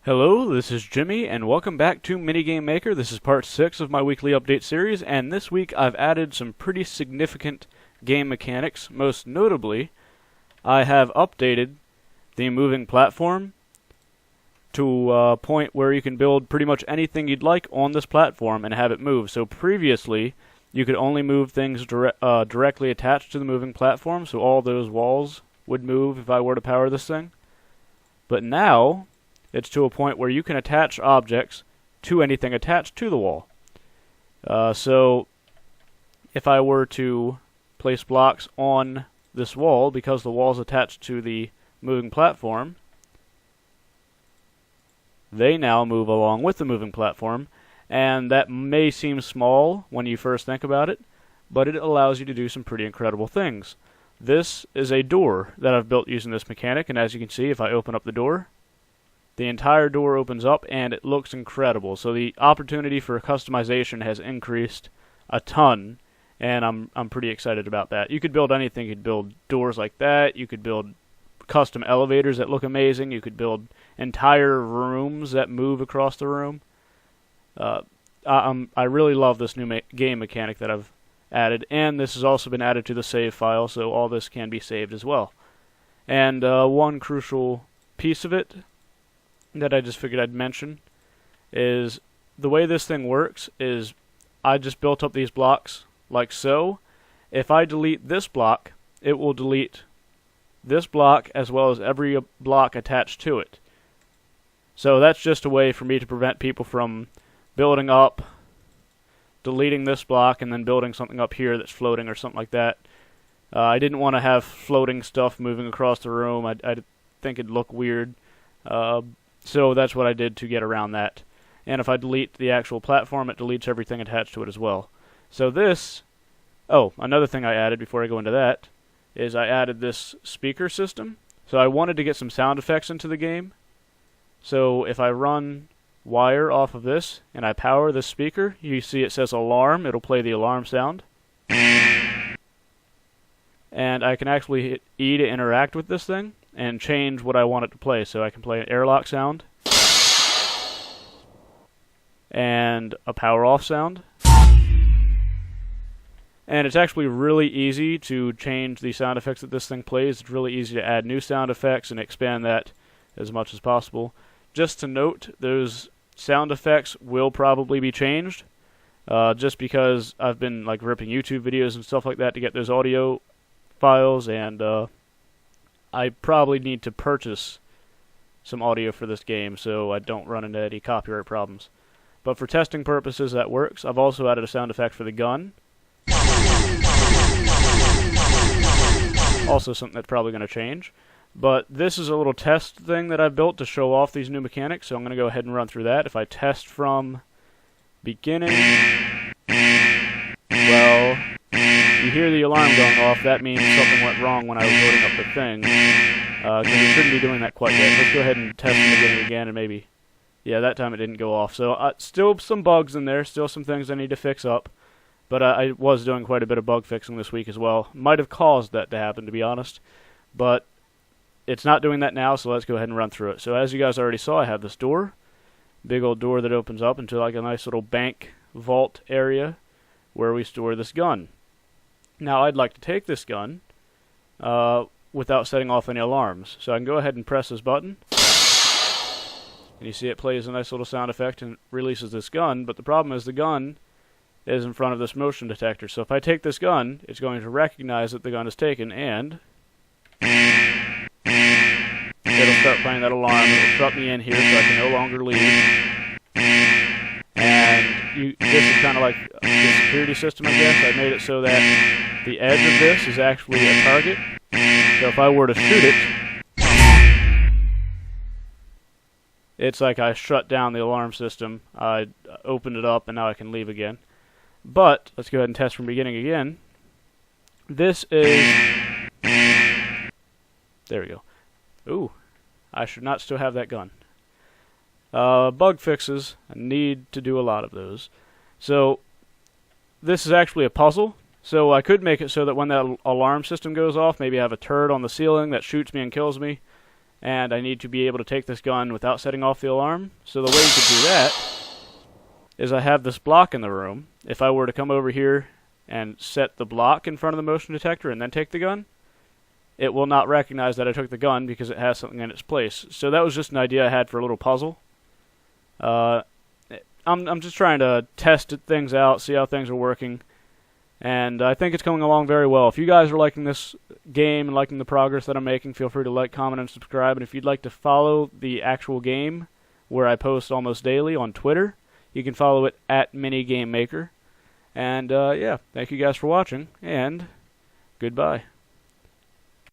Hello, this is Jimmy, and welcome back to MiniGameMaker. This is part 6 of my weekly update series, and this week I've added some pretty significant game mechanics. Most notably, I have updated the moving platform to a point where you can build pretty much anything you'd like on this platform and have it move. So previously, you could only move things directly attached to the moving platform, so all those walls would move if I were to power this thing. But now it's to a point where you can attach objects to anything attached to the wall. So if I were to place blocks on this wall, because the wall is attached to the moving platform, they now move along with the moving platform, and that may seem small when you first think about it, but it allows you to do some pretty incredible things. This is a door that I've built using this mechanic, and as you can see, if I open up the door, the entire door opens up, and it looks incredible. So the opportunity for customization has increased a ton, and I'm pretty excited about that. You could build anything. You could build doors like that. You could build custom elevators that look amazing. You could build entire rooms that move across the room. I really love this new game mechanic that I've added, and this has also been added to the save file, so all this can be saved as well. And one crucial piece of it that I just figured I'd mention is the way this thing works is I just built up these blocks like so. If I delete this block, it will delete this block as well as every block attached to it. So that's just a way for me to prevent people from building up, deleting this block, and then building something up here that's floating or something like that. I didn't want to have floating stuff moving across the room. I think it'd look weird. So that's what I did to get around that. And if I delete the actual platform, it deletes everything attached to it as well. So this... Oh, another thing I added before I go into that is I added this speaker system. So I wanted to get some sound effects into the game. So if I run wire off of this and I power this speaker, you see it says alarm. It'll play the alarm sound. And I can actually hit E to interact with this thing and change what I want it to play. So I can play an airlock sound and a power off sound. And it's actually really easy to change the sound effects that this thing plays. It's really easy to add new sound effects and expand that as much as possible. Just to note, those sound effects will probably be changed, just because I've been like ripping YouTube videos and stuff like that to get those audio files, and I probably need to purchase some audio for this game so I don't run into any copyright problems. But for testing purposes, that works. I've also added a sound effect for the gun. Also something that's probably going to change. But this is a little test thing that I've built to show off these new mechanics, so I'm going to go ahead and run through that. If I test from beginning, well, you hear the alarm going off. That means something went wrong when I was loading up the thing, because it shouldn't be doing that quite yet. Let's go ahead and test from the beginning again, and maybe, yeah, that time it didn't go off. So still some bugs in there, still some things I need to fix up. But I was doing quite a bit of bug fixing this week as well. Might have caused that to happen, to be honest. But it's not doing that now, so let's go ahead and run through it. So as you guys already saw, I have this door. Big old door that opens up into like a nice little bank vault area where we store this gun. Now I'd like to take this gun without setting off any alarms. So I can go ahead and press this button. And you see it plays a nice little sound effect and releases this gun. But the problem is the gun is in front of this motion detector. So if I take this gun, it's going to recognize that the gun is taken, and it'll start playing that alarm. It'll shut me in here so I can no longer leave. And this is kind of like the security system, I guess. I made it so that the edge of this is actually a target. So if I were to shoot it, it's like I shut down the alarm system. I opened it up, and now I can leave again. But let's go ahead and test from beginning again. This is... There we go. Ooh, I should not still have that gun. Bug fixes. I need to do a lot of those. So this is actually a puzzle. So I could make it so that when that alarm system goes off, maybe I have a turret on the ceiling that shoots me and kills me, and I need to be able to take this gun without setting off the alarm. So the way you could do that is I have this block in the room. If I were to come over here and set the block in front of the motion detector and then take the gun, it will not recognize that I took the gun because it has something in its place. So that was just an idea I had for a little puzzle. I'm just trying to test things out, see how things are working, and I think it's coming along very well. If you guys are liking this game and liking the progress that I'm making, feel free to like, comment, and subscribe. And if you'd like to follow the actual game, where I post almost daily on Twitter, you can follow it at MiniGameMaker. And yeah, thank you guys for watching, and goodbye.